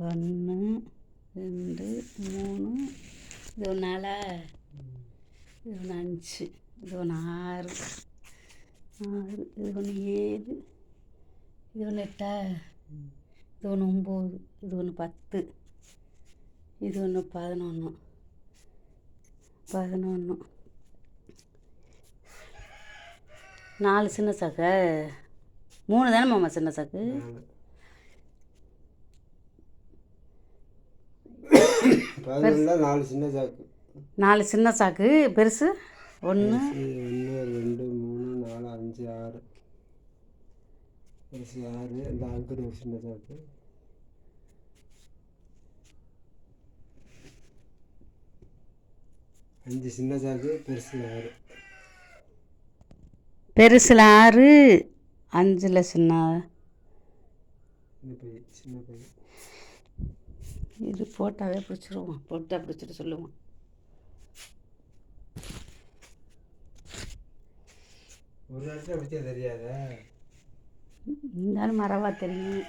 1 2 3 இது 4 இது 5 இது 6 இது 7 இது 8 இது 9 இது 10 இது 11 4 சின்ன சாக்கா 3 தானே மாமா சின்ன சாக்கு 4 சின்ன சாக்கு 4 சின்ன சாக்கு பெருசு 1 2 3 4 5 6 பெருசு 6 இந்த அங்கிட்டு ஒரு சின்ன சாக்கு 5 சின்ன சாக்கு பெருசு 6 பெருசில் 6 5ல் சின்ன பை இது போட்டாவே பிடிச்சிருவோம் பிடிச்சிட்டு சொல்லுவோம் ஒரு இடத்துல பிடிச்சா தெரியாத இருந்தாலும் மறவா தெரியும்